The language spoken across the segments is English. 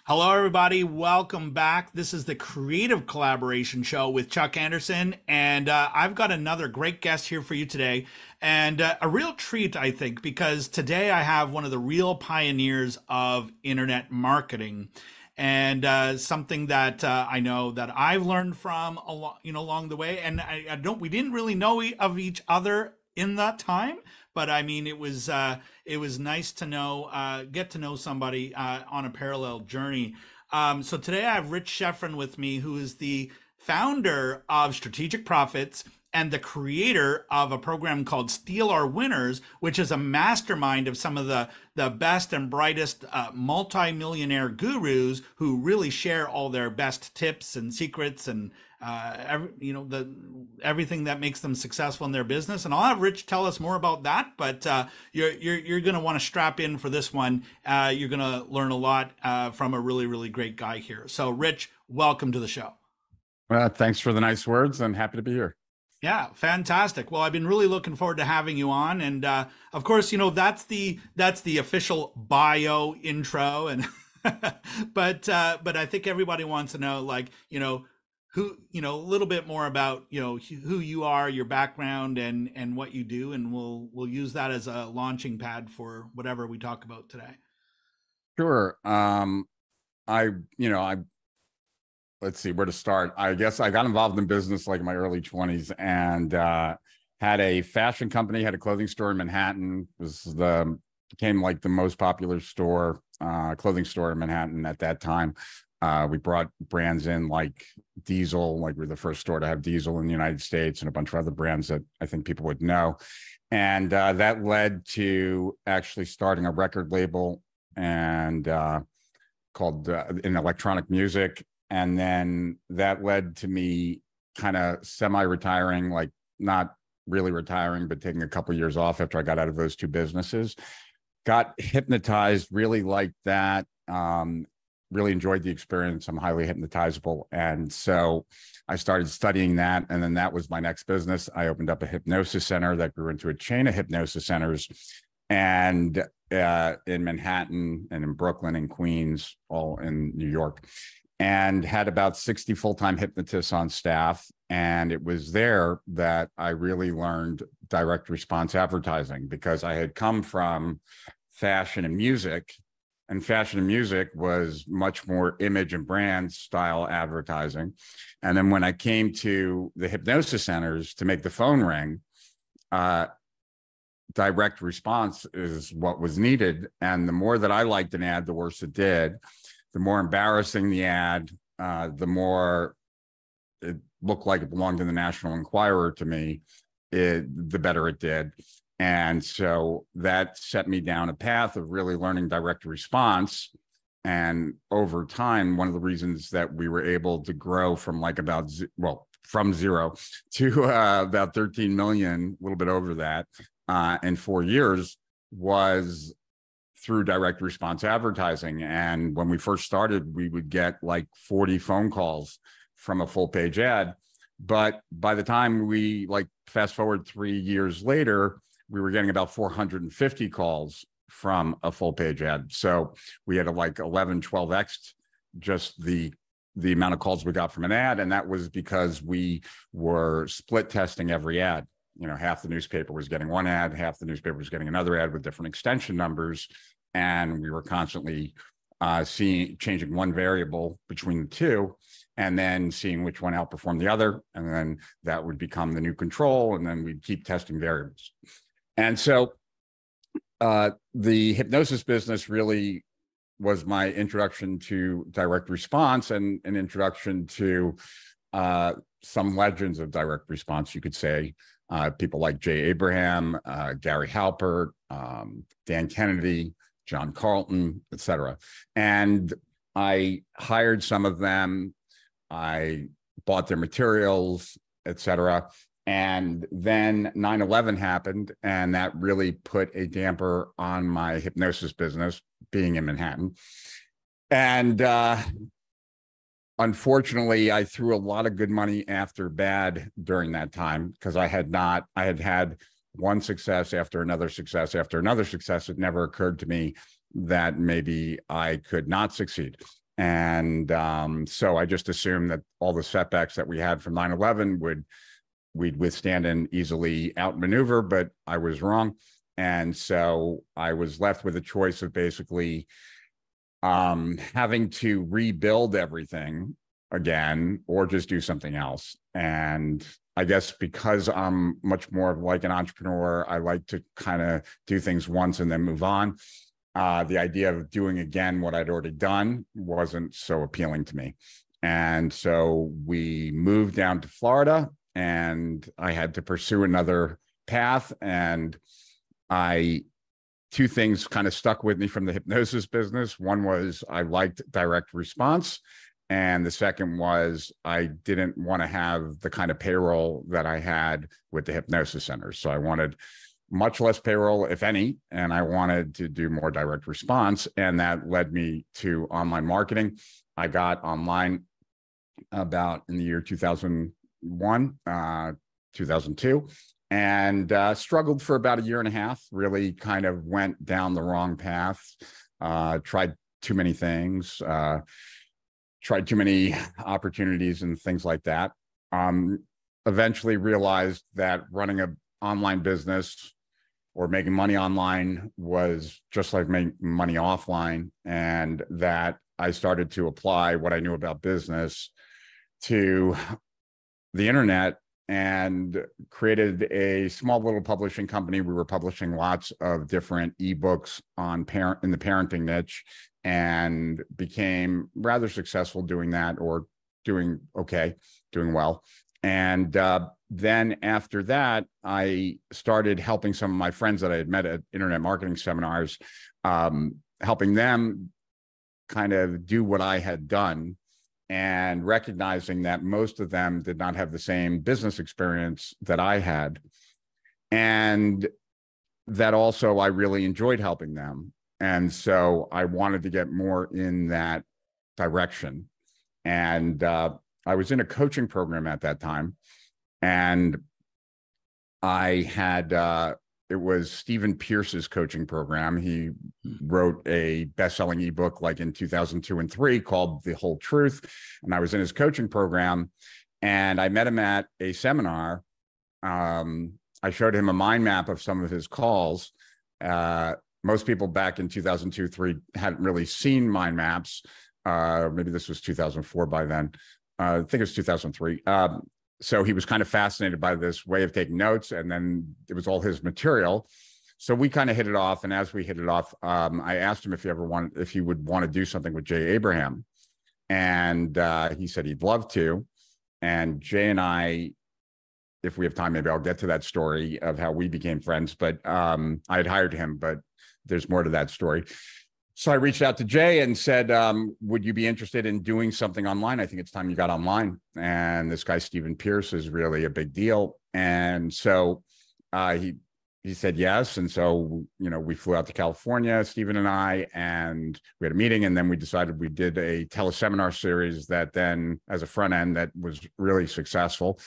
Hello, everybody. Welcome back. This is the Creative Collaboration Show with Chuck Anderson, and I've got another great guest here for you today, and a real treat, I think, because today I have one of the real pioneers of internet marketing, and something that I know that I've learned from along the way, and I don't we didn't really know of each other in that time, but I mean it was nice to know get to know somebody on a parallel journey. So today I have Rich Schefren with me, who is the founder of Strategic Profits and the creator of a program called Steal Our Winners, which is a mastermind of some of the best and brightest multi-millionaire gurus who really share all their best tips and secrets and everything that makes them successful in their business. And I'll have Rich tell us more about that. But you're going to want to strap in for this one. You're going to learn a lot from a really great guy here. So, Rich, welcome to the show. Thanks for the nice words, and happy to be here. Yeah, fantastic. Well, I've been really looking forward to having you on, and of course, that's the official bio intro, and but I think everybody wants to know, who, a little bit more about who you are, your background, and what you do, and we'll use that as a launching pad for whatever we talk about today. Sure. Let's see where to start. I guess I got involved in business like in my early 20s, and had a fashion company, had a clothing store in Manhattan. Became like the most popular clothing store in Manhattan at that time. We brought brands in like Diesel, like we're the first store to have Diesel in the United States, and a bunch of other brands that I think people would know. And that led to actually starting a record label and called in electronic music. And then that led to me kind of semi-retiring, like not really retiring, but taking a couple of years off after I got out of those two businesses. Got hypnotized, really liked that, really enjoyed the experience. I'm highly hypnotizable. And so I started studying that. And then that was my next business. I opened up a hypnosis center that grew into a chain of hypnosis centers, and in Manhattan and in Brooklyn and Queens, all in New York, and had about 60 full-time hypnotists on staff. And it was there that I really learned direct response advertising, because I had come from fashion and music, and fashion and music was much more image and brand style advertising. And then when I came to the hypnosis centers to make the phone ring, direct response is what was needed. And the more that I liked an ad, the worse it did. The more embarrassing the ad, the more it looked like it belonged to the National Enquirer to me, the better it did. And so that set me down a path of really learning direct response. And over time, one of the reasons that we were able to grow from from zero to about 13 million, a little bit over that, in 4 years was through direct response advertising. And when we first started, we would get like 40 phone calls from a full page ad. But by the time we fast forward 3 years later, we were getting about 450 calls from a full page ad. So we had to 11, 12x just the amount of calls we got from an ad. And that was because we were split testing every ad. Half the newspaper was getting one ad, half the newspaper was getting another ad with different extension numbers. And we were constantly changing one variable between the two, and then seeing which one outperformed the other. And then that would become the new control. And then we'd keep testing variables. And so the hypnosis business really was my introduction to direct response, and an introduction to some legends of direct response, you could say. People like Jay Abraham, Gary Halpert, Dan Kennedy, John Carlton, etc. And I hired some of them. I bought their materials, etc. And then 9/11 happened, and that really put a damper on my hypnosis business, being in Manhattan. And unfortunately, I threw a lot of good money after bad during that time, because I had had one success after another success after another success, it never occurred to me that maybe I could not succeed. And so I just assumed that all the setbacks that we had from 9/11 we'd withstand and easily outmaneuver, but I was wrong. And so I was left with a choice of basically having to rebuild everything again or just do something else. And I guess because I'm much more of like an entrepreneur, I like to kind of do things once and then move on. The idea of doing again what I'd already done wasn't so appealing to me. And so we moved down to Florida, and I had to pursue another path. And two things kind of stuck with me from the hypnosis business. One was I liked direct response. And the second was I didn't want to have the kind of payroll that I had with the hypnosis centers. So I wanted much less payroll, if any, and I wanted to do more direct response. And that led me to online marketing. I got online about in the year 2001, 2002, and struggled for about a year and a half, really kind of went down the wrong path, tried too many things, tried too many opportunities and things like that. Eventually realized that running an online business or making money online was just like making money offline, and that I started to apply what I knew about business to the internet and created a small little publishing company. We were publishing lots of different ebooks in the parenting niche, and became rather successful doing that, or doing well. And then after that, I started helping some of my friends that I had met at internet marketing seminars, helping them kind of do what I had done, and recognizing that most of them did not have the same business experience that I had. And that also I really enjoyed helping them. And so I wanted to get more in that direction. And I was in a coaching program at that time. And I had, it was Stephen Pierce's coaching program. He wrote a best-selling ebook like in 2002 and 2003 called The Whole Truth. And I was in his coaching program, and I met him at a seminar. I showed him a mind map of some of his calls. Most people back in 2002, 2003 hadn't really seen mind maps. Maybe this was 2004 by then. I think it was 2003. So he was kind of fascinated by this way of taking notes, and then it was all his material. So we kind of hit it off. And as we hit it off, I asked him if he would want to do something with Jay Abraham. And he said he'd love to. And Jay and I, if we have time, maybe I'll get to that story of how we became friends. But I had hired him, but there's more to that story. So I reached out to Jay and said, would you be interested in doing something online? I think it's time you got online. And this guy, Stephen Pierce, is really a big deal. And so he said yes. And so, we flew out to California, Stephen and I, and we had a meeting. And then we decided we did a teleseminar series that then, as a front end, that was really successful.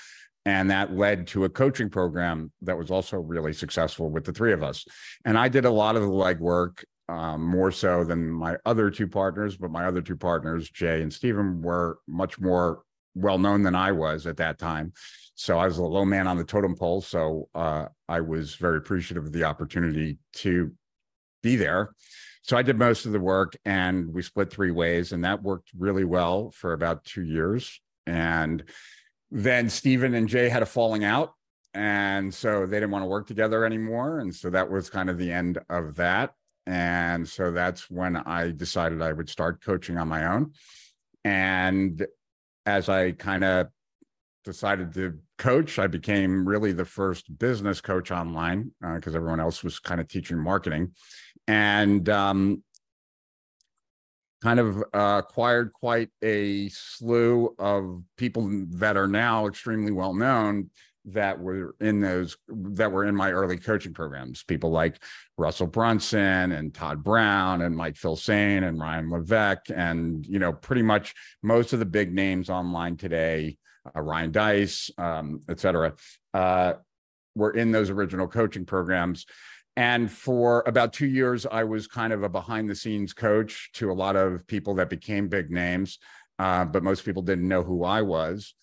And that led to a coaching program that was also really successful with the three of us. And I did a lot of the legwork, more so than my other two partners, but my other two partners, Jay and Stephen, were much more well-known than I was at that time. So I was a low man on the totem pole. So I was very appreciative of the opportunity to be there. So I did most of the work, and we split three ways, and that worked really well for about 2 years. And then Stephen and Jay had a falling out, and so they didn't want to work together anymore. And so that was kind of the end of that. And so that's when I decided I would start coaching on my own. And as I kind of decided to coach, I became really the first business coach online, because everyone else was kind of teaching marketing, and kind of acquired quite a slew of people that are now extremely well known that were in my early coaching programs. People like Russell Brunson and Todd Brown and Mike Filsaime and Ryan Levesque, and pretty much most of the big names online today, Ryan Dice, et cetera, were in those original coaching programs. And for about 2 years, I was kind of a behind the scenes coach to a lot of people that became big names, but most people didn't know who I was.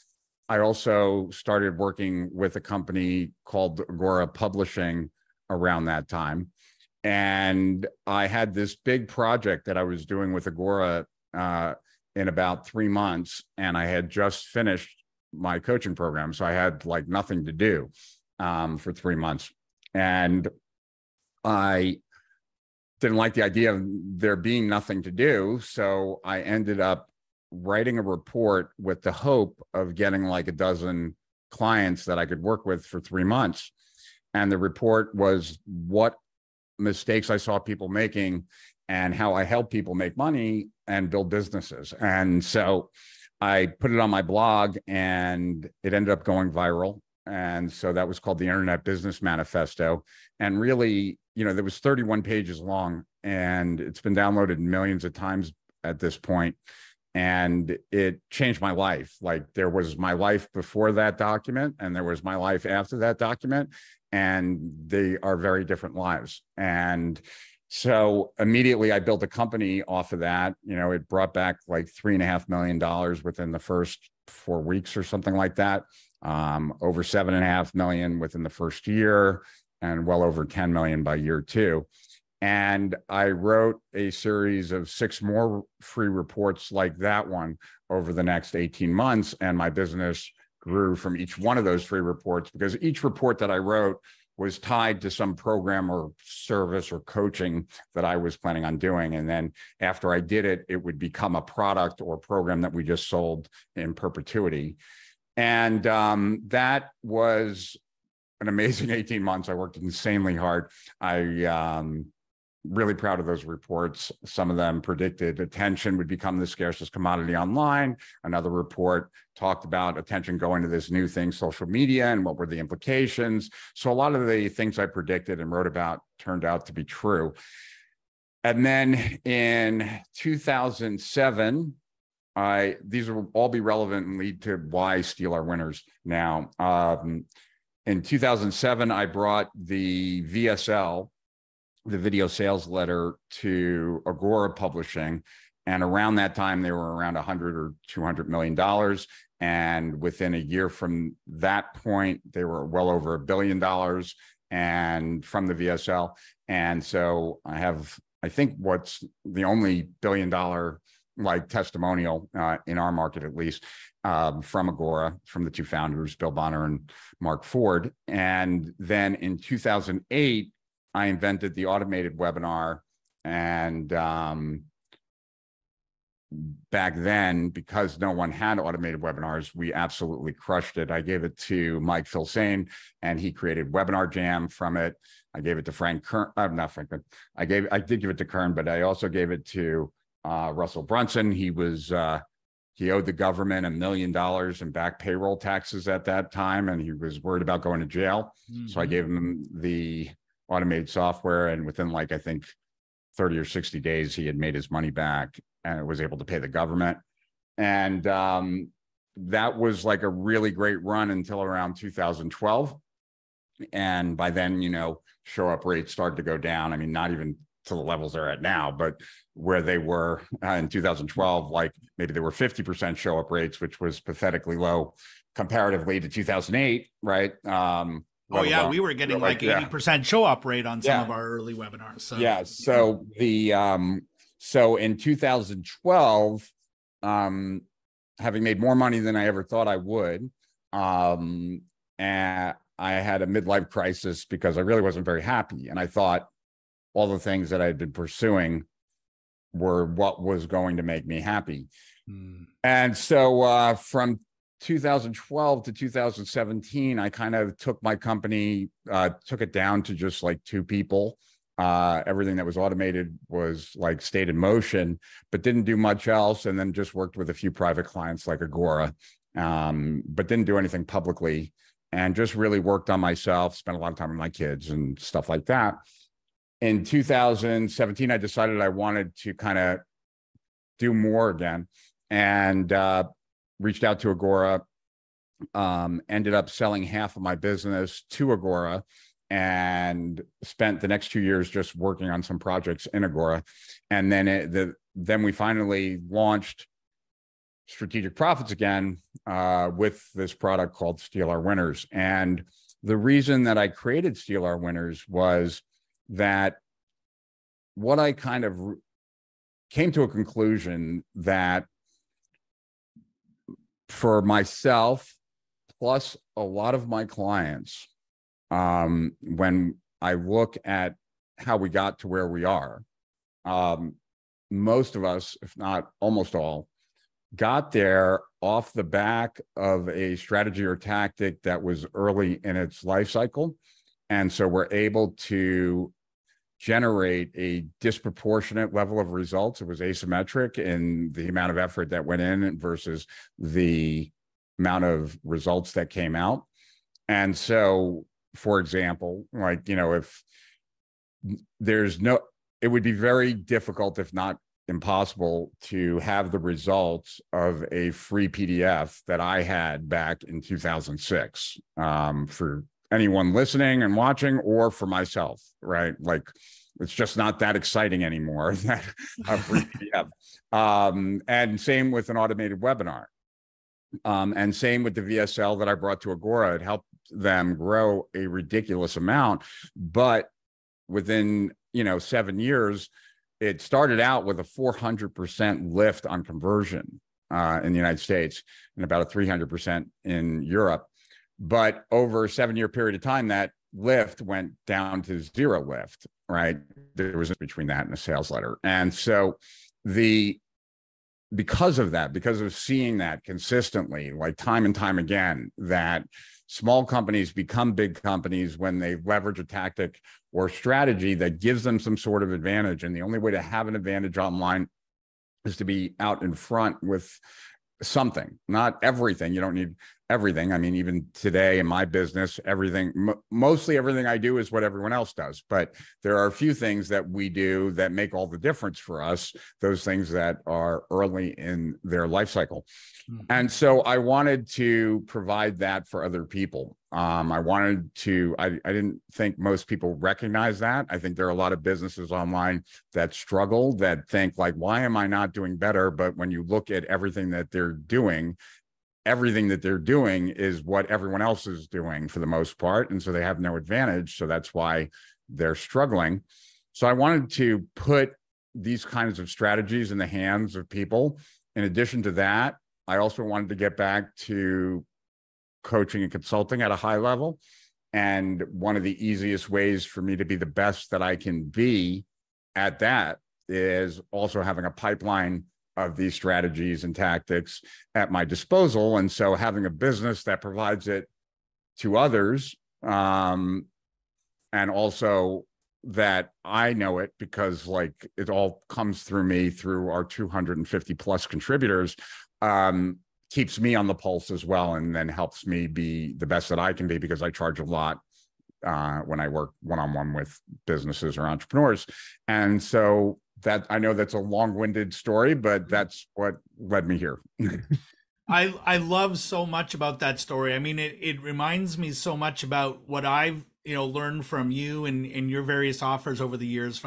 I also started working with a company called Agora Publishing around that time. And I had this big project that I was doing with Agora in about 3 months. And I had just finished my coaching program. So I had like nothing to do for 3 months. And I didn't like the idea of there being nothing to do. So I ended up writing a report with the hope of getting like a dozen clients that I could work with for 3 months. And the report was what mistakes I saw people making and how I help people make money and build businesses. And so I put it on my blog and it ended up going viral. And so that was called the Internet Business Manifesto. And really, there was 31 pages long and it's been downloaded millions of times at this point. And it changed my life. Like there was my life before that document and there was my life after that document. And they are very different lives. And so immediately I built a company off of that. It brought back like $3.5 million within the first 4 weeks or something like that. Over $7.5 million within the first year and well over 10 million by year 2. And I wrote a series of 6 more free reports like that one over the next 18 months. And my business grew from each one of those free reports because each report that I wrote was tied to some program or service or coaching that I was planning on doing. And then after I did it, it would become a product or program that we just sold in perpetuity. And that was an amazing 18 months. I worked insanely hard. Really proud of those reports. Some of them predicted attention would become the scarcest commodity online. Another report talked about attention going to this new thing, social media, and what were the implications. So a lot of the things I predicted and wrote about turned out to be true. And then in 2007, these will all be relevant and lead to why Steal Our Winners now. In 2007, I brought the VSL, the video sales letter, to Agora Publishing. And around that time, they were around 100 or $200 million. And within a year from that point, they were well over $1 billion and from the VSL. And so I have, I think, what's the only $1 billion like testimonial in our market, at least, from Agora, from the 2 founders, Bill Bonner and Mark Ford. And then in 2008, I invented the automated webinar. And back then, because no one had automated webinars, we absolutely crushed it. I gave it to Mike Filsaime, and he created Webinar Jam from it. I gave it to Frank Kern, not Frank, but I did give it to Kern, but I also gave it to Russell Brunson. He owed the government $1 million in back payroll taxes at that time, and he was worried about going to jail. Mm-hmm. So I gave him the automated software, and within like, I think 30 or 60 days, he had made his money back and was able to pay the government. And that was like a really great run until around 2012. And by then, show up rates started to go down. I mean, not even to the levels they're at now, but where they were in 2012, like maybe they were 50% show up rates, which was pathetically low comparatively to 2008, right? Oh yeah, we were getting like 80% show up rate on some of our early webinars. So yeah, so the so in 2012, having made more money than I ever thought I would, and I had a midlife crisis because I really wasn't very happy, and I thought all the things that I had been pursuing were what was going to make me happy. And so from 2012 to 2017, I kind of took my company, took it down to just like 2 people. Everything that was automated was like stayed in motion, but didn't do much else. And then just worked with a few private clients like Agora, but didn't do anything publicly, and just really worked on myself, spent a lot of time with my kids and stuff like that. In 2017, I decided I wanted to kind of do more again, and reached out to Agora, ended up selling half of my business to Agora and spent the next 2 years just working on some projects in Agora. And then we finally launched Strategic Profits again with this product called Steal Our Winners. And the reason that I created Steal Our Winners was that what I kind of came to a conclusion that for myself, plus a lot of my clients, when I look at how we got to where we are, most of us, if not almost all, got there off the back of a strategy or tactic that was early in its life cycle. And so we're able to generate a disproportionate level of results. It was asymmetric in the amount of effort that went in versus the amount of results that came out. And so, for example, like, if it would be very difficult, if not impossible, to have the results of a free PDF that I had back in 2006 for anyone listening and watching, or for myself, right? Like, it's just not that exciting anymore, that a free PDF. And same with an automated webinar. And same with the VSL that I brought to Agora. It helped them grow a ridiculous amount, but within 7 years, it started out with a 400% lift on conversion in the United States and about a 300% in Europe. But over a 7-year period of time, that lift went down to 0 lift, right? There was between that and a sales letter. And so because of seeing that consistently, like time and time again, that small companies become big companies when they leverage a tactic or strategy that gives them some sort of advantage. And the only way to have an advantage online is to be out in front with something, not everything. You don't need everything. I mean, even today in my business, mostly everything I do is what everyone else does. But there are a few things that we do that make all the difference for us, those things that are early in their life cycle. Mm-hmm. And so I wanted to provide that for other people. I didn't think most people recognize that. I think there are a lot of businesses online that struggle, that think like, why am I not doing better? But when you look at everything that they're doing is what everyone else is doing for the most part. And so they have no advantage. So that's why they're struggling. So I wanted to put these kinds of strategies in the hands of people. In addition to that, I also wanted to get back to coaching and consulting at a high level. And one of the easiest ways for me to be the best that I can be at that is also having a pipeline of these strategies and tactics at my disposal. And so having a business that provides it to others, and also that I know it because like it all comes through me, through our 250 plus contributors, keeps me on the pulse as well, and then helps me be the best that I can be, because I charge a lot when I work one-on-one with businesses or entrepreneurs. And so that, I know that's a long-winded story, but that's what led me here. I love so much about that story. I mean, it reminds me so much about what I've learned from you and your various offers over the years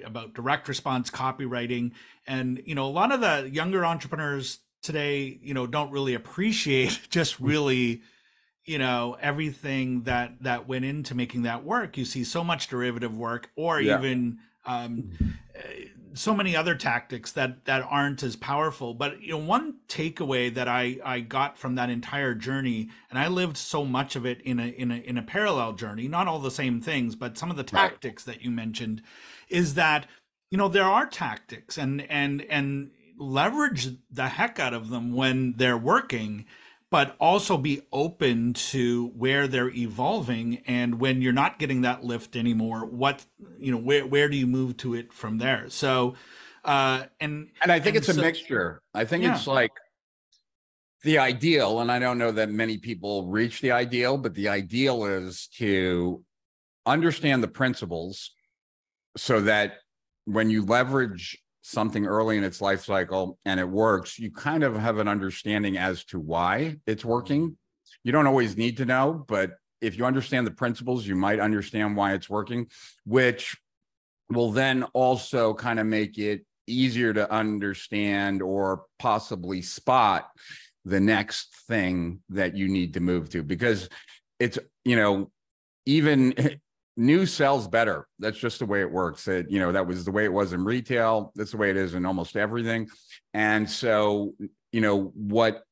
about direct response copywriting. And a lot of the younger entrepreneurs today don't really appreciate just really everything that went into making that work. You see so much derivative work, or even so many other tactics that aren't as powerful. But one takeaway that I got from that entire journey, and I lived so much of it in a parallel journey, not all the same things, but some of the tactics that you mentioned, is that there are tactics and leverage the heck out of them when they're working, but also be open to where they're evolving. And when you're not getting that lift anymore, where do you move to it from there? So, and I think it's a mixture. I think it's like the ideal, and I don't know that many people reach the ideal, but the ideal is to understand the principles so that when you leverage something early in its life cycle and it works, you kind of have an understanding as to why it's working. You don't always need to know, but if you understand the principles, you might understand why it's working, which will then also kind of make it easier to understand or possibly spot the next thing that you need to move to, because it's, even new sells better. That's just the way it works. That was the way it was in retail. That's the way it is in almost everything. And so, what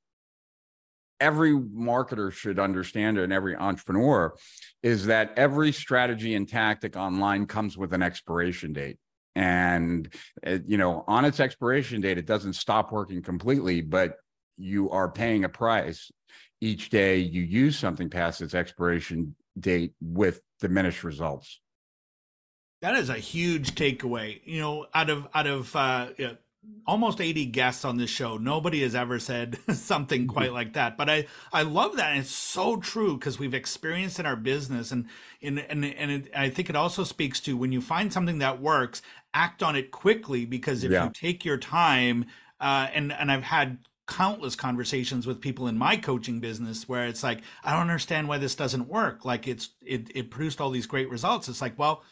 every marketer should understand, and every entrepreneur, is that every strategy and tactic online comes with an expiration date. And, on its expiration date, it doesn't stop working completely, but you are paying a price each day you use something past its expiration date with diminished results. That is a huge takeaway. Out of almost 80 guests on this show, nobody has ever said something quite like that. But I love that, and it's so true because we've experienced in our business, and I think it also speaks to when you find something that works, act on it quickly, because if you take your time, and I've had countless conversations with people in my coaching business where it's like, I don't understand why this doesn't work. Like it produced all these great results. It's like, well,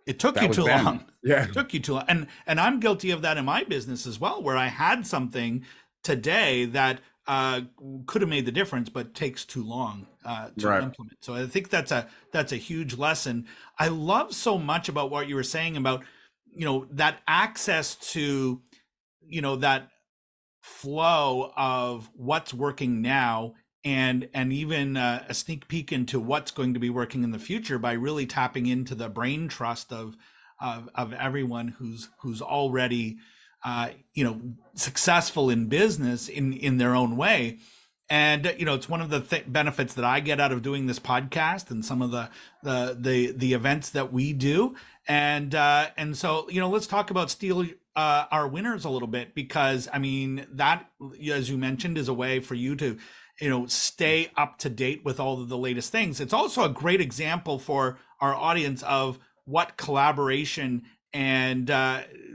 it took you too long. Yeah. It took you too long. And I'm guilty of that in my business as well, where I had something today that could have made the difference, but takes too long to implement. So I think that's a huge lesson. I love so much about what you were saying about, that access to, that flow of what's working now, and even a sneak peek into what's going to be working in the future, by really tapping into the brain trust of everyone who's already successful in business in their own way. And it's one of the benefits that I get out of doing this podcast and some of the events that we do. And so let's talk about Steal Our Winners a little bit, because I mean that, as you mentioned, is a way for you to stay up to date with all of the latest things. It's also a great example for our audience of what collaboration and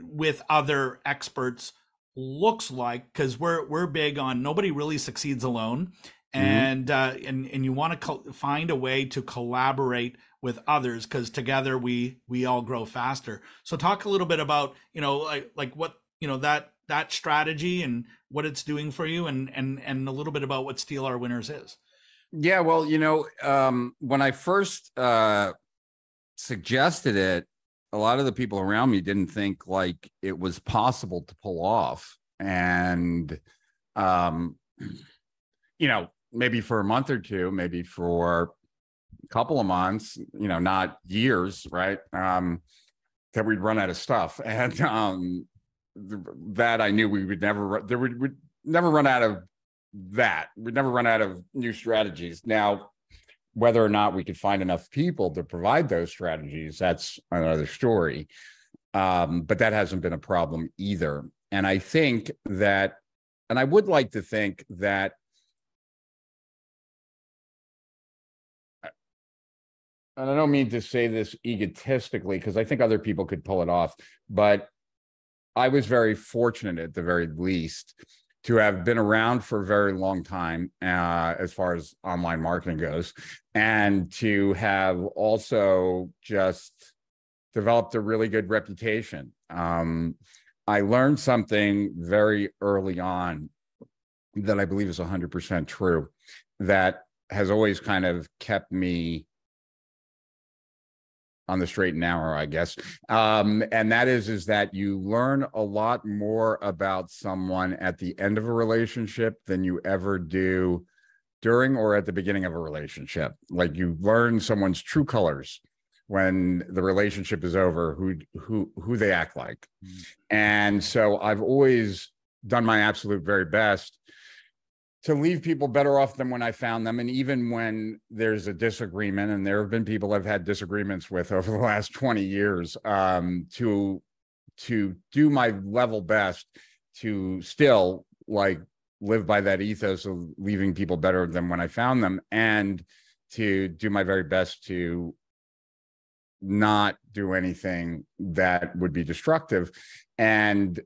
with other experts looks like, because we're big on nobody really succeeds alone, and you want to find a way to collaborate with others, because together we all grow faster. So talk a little bit about like what that strategy and what it's doing for you, and a little bit about what Steal Our Winners is. Yeah, well, when I first suggested it, a lot of the people around me didn't think like it was possible to pull off. And, maybe for a month or two, maybe for a couple of months, not years, right? That we'd run out of stuff. And that I knew we'd never run out of that. We'd never run out of new strategies. Now, whether or not we could find enough people to provide those strategies, that's another story. But that hasn't been a problem either. And I think that, and I would like to think that, and I don't mean to say this egotistically, because I think other people could pull it off, but I was very fortunate, at the very least, to have been around for a very long time as far as online marketing goes, and to have also just developed a really good reputation. I learned something very early on that I believe is 100% true, that has always kind of kept me on the straight and narrow, I guess. And that is that you learn a lot more about someone at the end of a relationship than you ever do during or at the beginning of a relationship. Like, you learn someone's true colors when the relationship is over, who they act like. And so I've always done my absolute very best to leave people better off than when I found them. And even when there's a disagreement, and there have been people I've had disagreements with over the last 20 years, to do my level best to still like live by that ethos of leaving people better than when I found them, and to do my very best to not do anything that would be destructive. And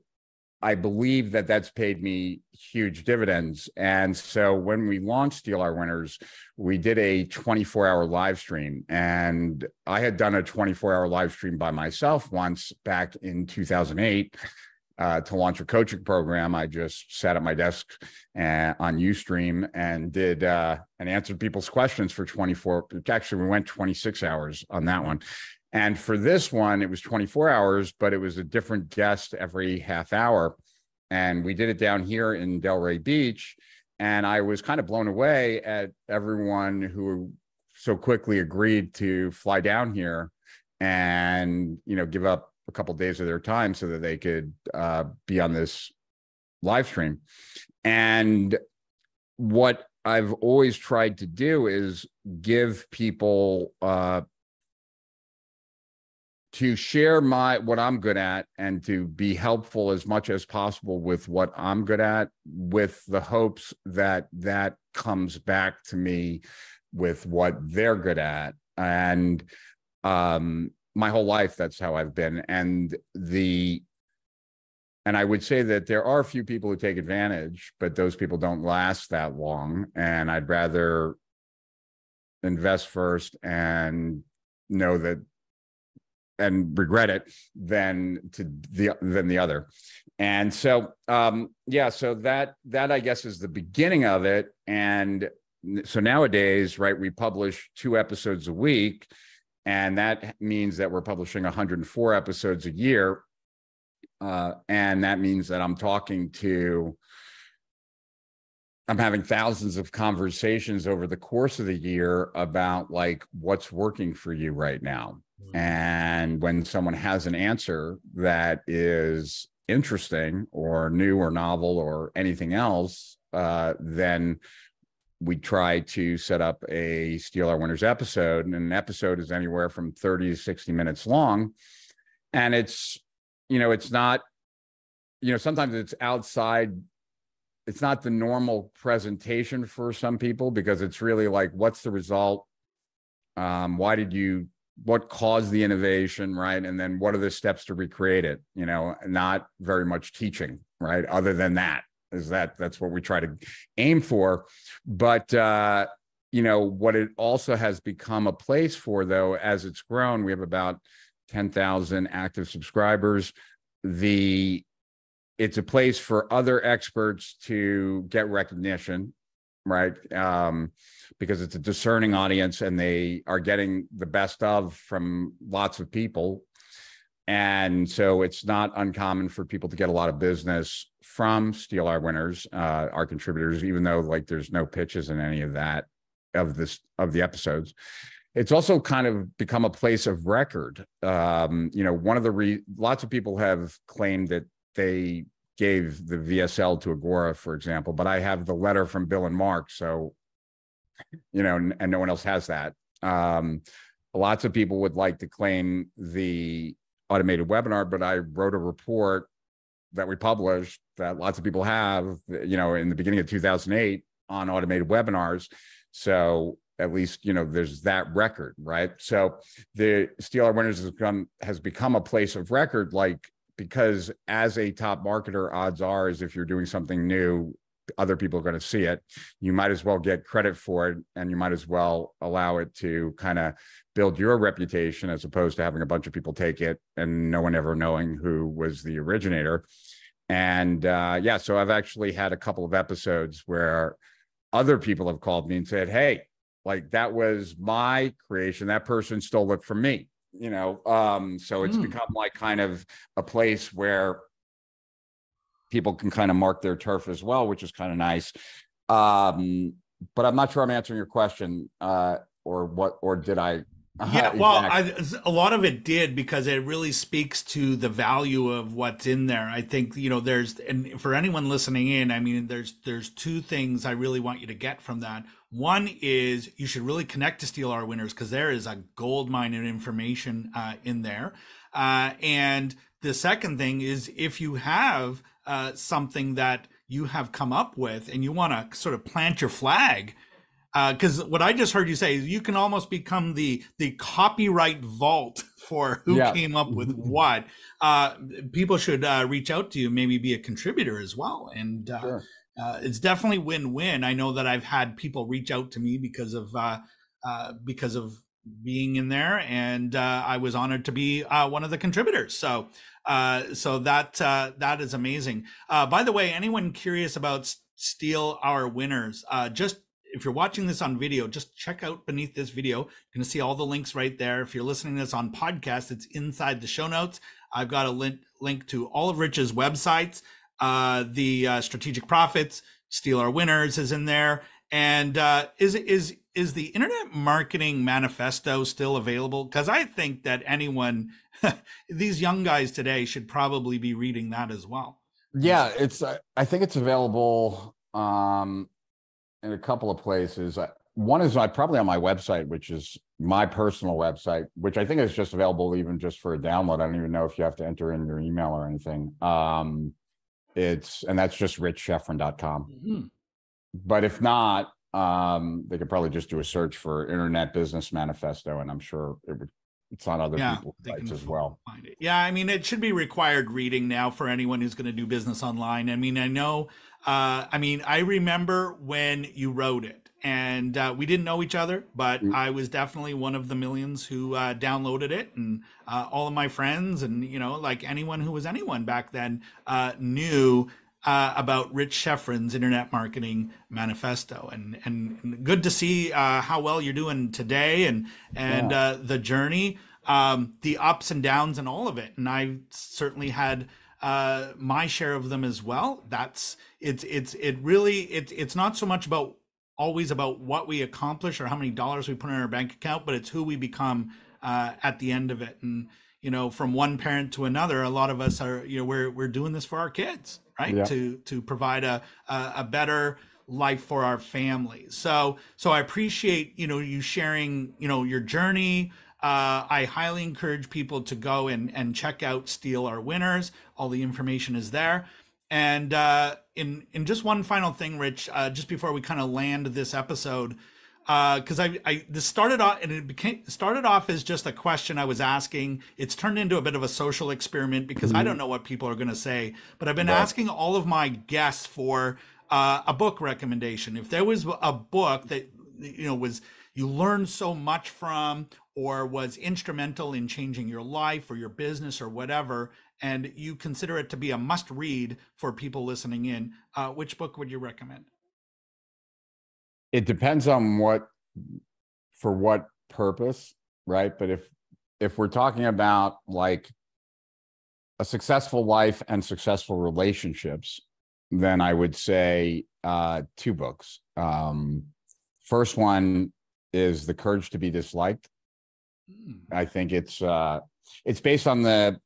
I believe that that's paid me huge dividends. And so when we launched Steal Our Winners, we did a 24-hour live stream. And I had done a 24-hour live stream by myself once back in 2008 to launch a coaching program. I just sat at my desk on Ustream and did and answered people's questions for 24. Actually, we went 26 hours on that one. And for this one, it was 24 hours, but it was a different guest every half hour. And we did it down here in Delray Beach. And I was kind of blown away at everyone who so quickly agreed to fly down here and, give up a couple of days of their time so that they could be on this live stream. And what I've always tried to do is give people to share what I'm good at and to be helpful as much as possible with what I'm good at, with the hopes that that comes back to me with what they're good at. And my whole life, that's how I've been. And I would say that there are a few people who take advantage, but those people don't last that long. And I'd rather invest first and know that and regret it than the other. And so so that I guess is the beginning of it. And so nowadays, right, we publish 2 episodes a week, and that means that we're publishing 104 episodes a year. And that means that I'm having thousands of conversations over the course of the year about like what's working for you right now. And when someone has an answer that is interesting or new or novel or anything else, then we try to set up a Steal Our Winners episode. And an episode is anywhere from 30 to 60 minutes long. And it's not, sometimes it's outside. It's not the normal presentation for some people because it's really like, what's the result? What caused the innovation, right? And then what are the steps to recreate it? Not very much teaching, right? Other than that's what we try to aim for. But, what it also has become a place for, though, as it's grown, we have about 10,000 active subscribers. It's a place for other experts to get recognition, right? Because it's a discerning audience and they are getting the best of from lots of people. And so it's not uncommon for people to get a lot of business from Steal Our Winners, our contributors, even though like there's no pitches in any of that, of the episodes. It's also kind of become a place of record. Lots of people have claimed that they gave the VSL to Agora, for example, but I have the letter from Bill and Mark. So, and no one else has that. Lots of people would like to claim the automated webinar, but I wrote a report that we published that lots of people have, in the beginning of 2008 on automated webinars. So at least, there's that record, right? So the Steal Our Winners has become a place of record, because as a top marketer, odds are is if you're doing something new, other people are going to see it. You might as well get credit for it, and you might as well allow it to kind of build your reputation as opposed to having a bunch of people take it and no one ever knowing who was the originator. And so I've actually had a couple of episodes where other people have called me and said, hey, like that was my creation. That person stole it from me. So it's become like kind of a place where people can kind of mark their turf as well, which is kind of nice. But I'm not sure I'm answering your question, or did I? Yeah, well, a lot of it did, because it really speaks to the value of what's in there. I think, and for anyone listening in, I mean, there's 2 things I really want you to get from that. One is you should really connect to Steal Our Winners, because there is a gold mine of information in there. And the second thing is, if you have something that you have come up with and you want to sort of plant your flag, Because what I just heard you say is you can almost become the copyright vault for who Yeah. came up with what. People should reach out to you, maybe be a contributor as well, and Sure. it's definitely win-win. I know that I've had people reach out to me because of being in there, and I was honored to be one of the contributors. So that is amazing. By the way, anyone curious about Steal Our Winners, just if you're watching this on video, just check out beneath this video. You're going to see all the links right there. If you're listening to this on podcast, it's inside the show notes. I've got a link to all of Rich's websites. The Strategic Profits, Steal Our Winners is in there. And is the Internet Marketing Manifesto still available? Because I think that anyone, these young guys today, should probably be reading that as well. Yeah, it's. I think it's available in a couple of places. One is probably on my website, which is my personal website, which I think is just available even just for a download. I don't even know if you have to enter in your email or anything. And that's just richschefren.com. Mm-hmm. But if not, they could probably just do a search for Internet Business Manifesto, and I'm sure it's on other people's sites as well. Find it. Yeah, I mean, it should be required reading now for anyone who's going to do business online. I mean, I remember when you wrote it, and we didn't know each other, but I was definitely one of the millions who downloaded it, and all of my friends, and like anyone who was anyone back then knew about Rich Schefren's Internet Marketing Manifesto, and good to see how well you're doing today, and the journey, the ups and downs, and all of it. And I certainly had my share of them as well. It's not so much about always about what we accomplish or how many dollars we put in our bank account, but it's who we become at the end of it. And from one parent to another, a lot of us are, we're doing this for our kids, right? Yeah. To provide a better life for our families. So I appreciate, you sharing, your journey. I highly encourage people to go and check out Steal Our Winners. All the information is there. And in just one final thing, Rich, just before we kind of land this episode, because this started off and it started off as just a question I was asking. It's turned into a bit of a social experiment because I don't know what people are going to say, but I've been asking all of my guests for a book recommendation. If there was a book that was you learned so much from, or was instrumental in changing your life or your business or whatever, and you consider it to be a must read for people listening in, which book would you recommend? It depends on for what purpose, right? But if we're talking about like a successful life and successful relationships, then I would say two books. First one is The Courage to be Disliked. I think it's based on the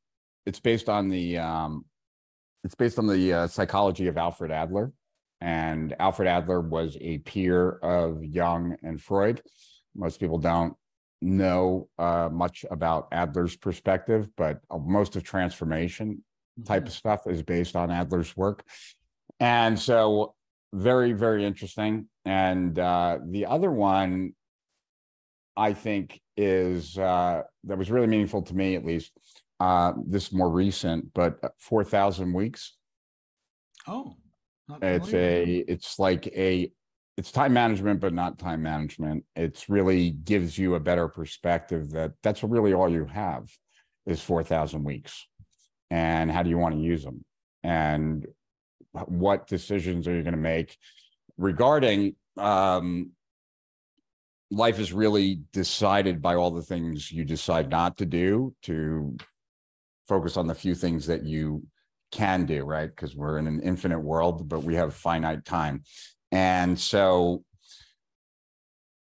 psychology of Alfred Adler. And Alfred Adler was a peer of Jung and Freud. Most people don't know much about Adler's perspective, but most of transformation type of stuff is based on Adler's work. And so very, very interesting. And the other one I think is that was really meaningful to me, at least this more recent, but 4,000 Weeks. Oh. It's time management, but not time management. It's really gives you a better perspective that's really all you have is 4,000 weeks. And how do you want to use them? And what decisions are you going to make regarding life is really decided by all the things you decide not to do, to focus on the few things that you can do, right? Because we're in an infinite world, but we have finite time. And so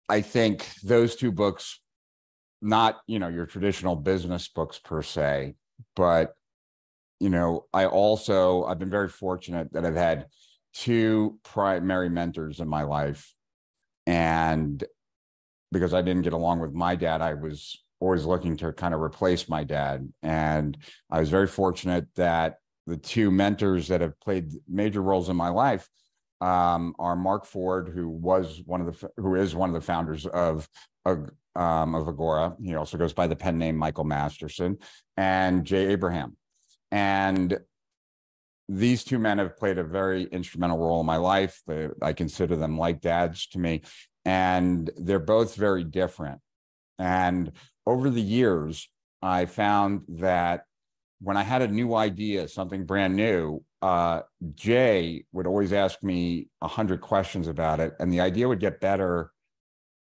I think those two books, not, your traditional business books per se, but, I've been very fortunate that I've had two primary mentors in my life. And because I didn't get along with my dad, I was always looking to kind of replace my dad. And I was very fortunate that the two mentors that have played major roles in my life are Mark Ford, who is one of the founders of Agora. He also goes by the pen name Michael Masterson, and Jay Abraham. And these two men have played a very instrumental role in my life. I consider them like dads to me, and they're both very different. And over the years, I found that when I had a new idea, something brand new, Jay would always ask me 100 questions about it, and the idea would get better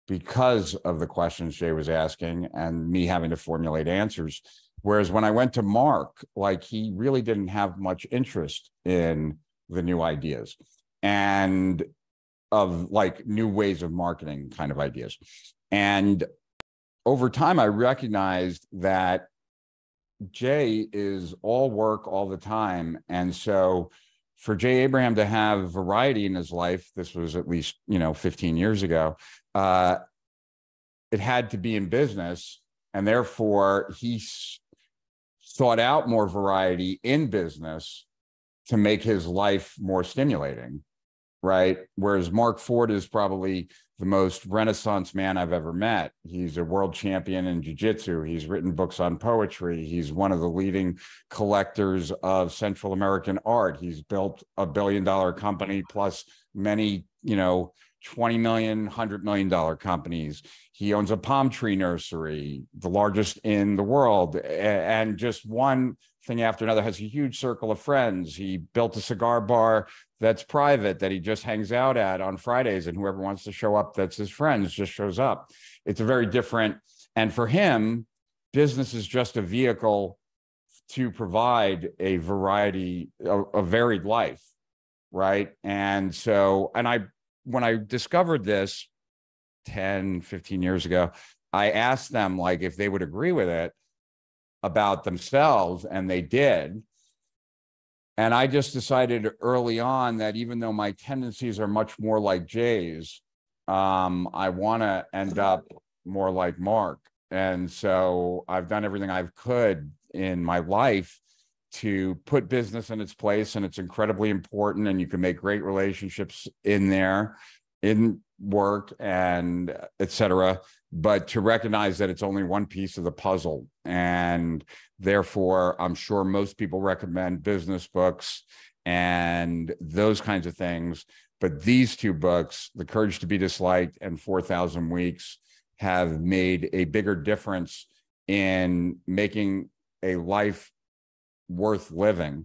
because of the questions Jay was asking and me having to formulate answers. Whereas when I went to Mark, like, he really didn't have much interest in the new ideas and of like new ways of marketing kind of ideas. And over time, I recognized that Jay is all work all the time. And so for Jay Abraham to have variety in his life, this was at least, 15 years ago, it had to be in business. And therefore, he sought out more variety in business to make his life more stimulating, right? Whereas Mark Ford is probably the most Renaissance man I've ever met. He's a world champion in jiu-jitsu. He's written books on poetry. He's one of the leading collectors of Central American art. He's built $1 billion company plus many, 20 million, $100 million companies. He owns a palm tree nursery, the largest in the world, and just one thing after another, has a huge circle of friends. He built a cigar bar that's private that he just hangs out at on Fridays, and whoever wants to show up that's his friends just shows up. It's a very different, and for him, business is just a vehicle to provide a variety, a varied life, right? And so, when I discovered this 10, 15 years ago, I asked them like if they would agree with it about themselves, and they did. And I just decided early on that even though my tendencies are much more like Jay's, I want to end up more like Mark. And so I've done everything I could in my life to put business in its place, and it's incredibly important, and you can make great relationships in there, in work and et cetera, but to recognize that it's only one piece of the puzzle. And therefore, I'm sure most people recommend business books and those kinds of things. But these two books, The Courage to Be Disliked and 4,000 Weeks, have made a bigger difference in making a life worth living,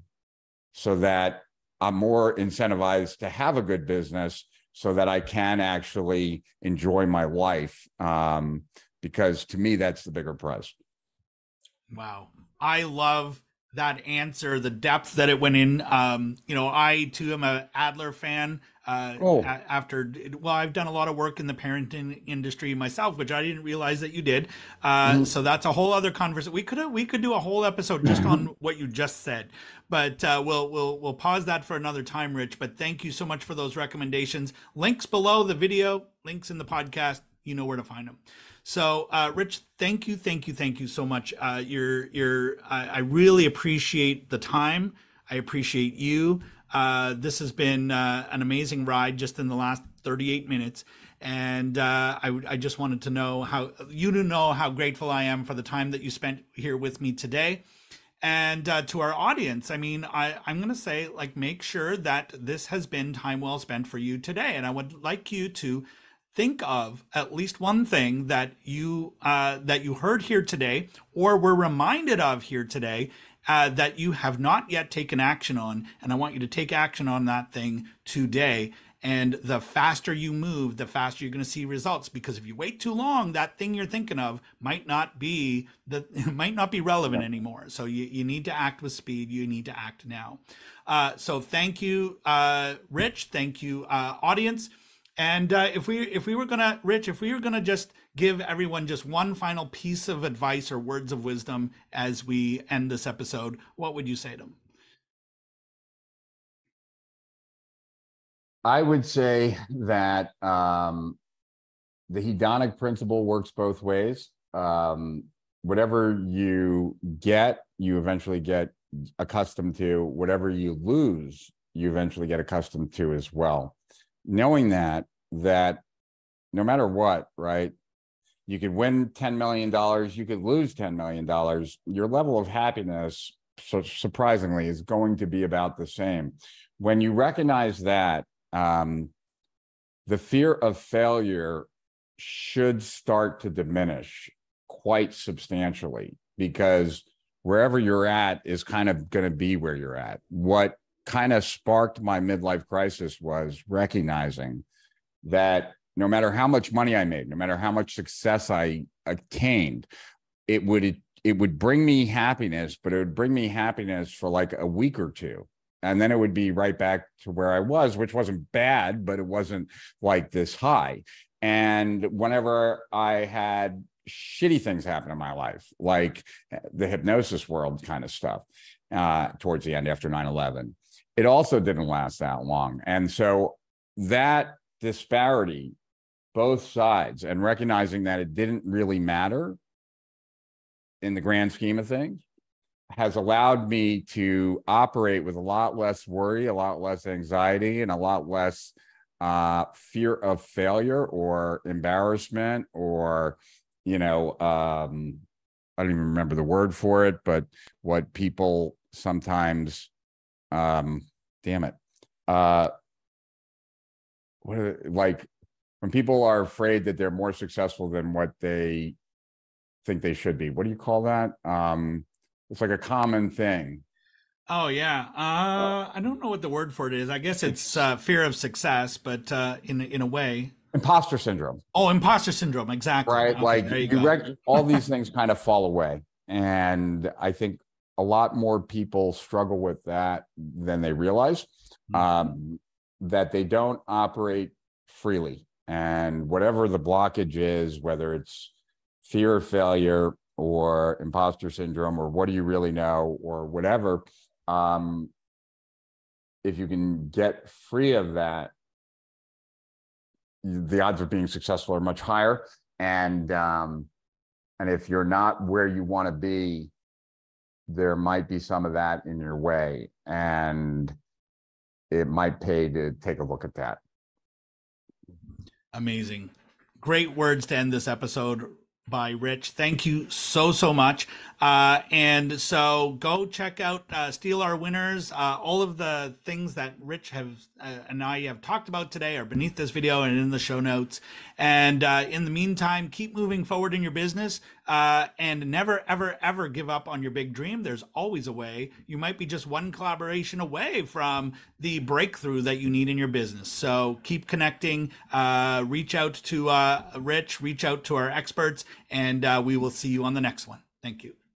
so that I'm more incentivized to have a good business so that I can actually enjoy my life. Because to me, that's the bigger prize. Wow. I love that answer, the depth that it went in. I too am a Adler fan. I've done a lot of work in the parenting industry myself, which I didn't realize that you did. So that's a whole other conversation. We could do a whole episode just on what you just said, but we'll pause that for another time, Rich. But thank you so much for those recommendations. Links below the video, links in the podcast. You know where to find them. So, Rich, thank you so much. I really appreciate the time. I appreciate you. This has been an amazing ride just in the last 38 minutes. And I just wanted to know how grateful I am for the time that you spent here with me today. And to our audience, I'm going to say, make sure that this has been time well spent for you today. And I would like you to think of at least one thing that you heard here today, or were reminded of here today, that you have not yet taken action on. And I want you to take action on that thing today. And the faster you move, the faster you're going to see results. Because if you wait too long, that thing you're thinking of might not be relevant anymore. So you need to act with speed. You need to act now. So thank you, Rich. Thank you, audience. And if we were gonna just give everyone just one final piece of advice or words of wisdom as we end this episode, what would you say to them? I would say that the hedonic principle works both ways. Whatever you get, you eventually get accustomed to. Whatever you lose, you eventually get accustomed to as well. Knowing that no matter what, right? You could win $10 million, you could lose $10 million. Your level of happiness, so surprisingly, is going to be about the same. When you recognize that, the fear of failure should start to diminish quite substantially, because wherever you're at is kind of going to be where you're at. What kind of sparked my midlife crisis was recognizing that no matter how much money I made, no matter how much success I attained, it would bring me happiness, but it would bring me happiness for like a week or two. And then it would be right back to where I was, which wasn't bad, but it wasn't like this high. And whenever I had shitty things happen in my life, like the hypnosis world kind of stuff, towards the end after 9/11, it also didn't last that long. And so that disparity, both sides, and recognizing that it didn't really matter in the grand scheme of things, has allowed me to operate with a lot less worry, a lot less anxiety, and a lot less fear of failure or embarrassment, or, I don't even remember the word for it, but what people sometimes, damn it, like when people are afraid that they're more successful than what they think they should be. What do you call that? It's like a common thing. Oh yeah. I don't know what the word for it is. I guess it's fear of success, but in a way. Imposter syndrome. Oh, imposter syndrome. Exactly. Right. Okay, Like there you go. all these things kind of fall away. And I think a lot more people struggle with that than they realize, that they don't operate freely. And whatever the blockage is, whether it's fear of failure or imposter syndrome, or what do you really know, or whatever, if you can get free of that, the odds of being successful are much higher. And if you're not where you want to be, there might be some of that in your way, and it might pay to take a look at that. Amazing. Great words to end this episode by Rich. Thank you so much. And so go check out Steal Our Winners. All of the things that Rich and I have talked about today are beneath this video and in the show notes. And in the meantime, keep moving forward in your business, and never, ever give up on your big dream. There's always a way. You might be just one collaboration away from the breakthrough that you need in your business. So keep connecting, reach out to Rich, reach out to our experts, and we will see you on the next one. Thank you.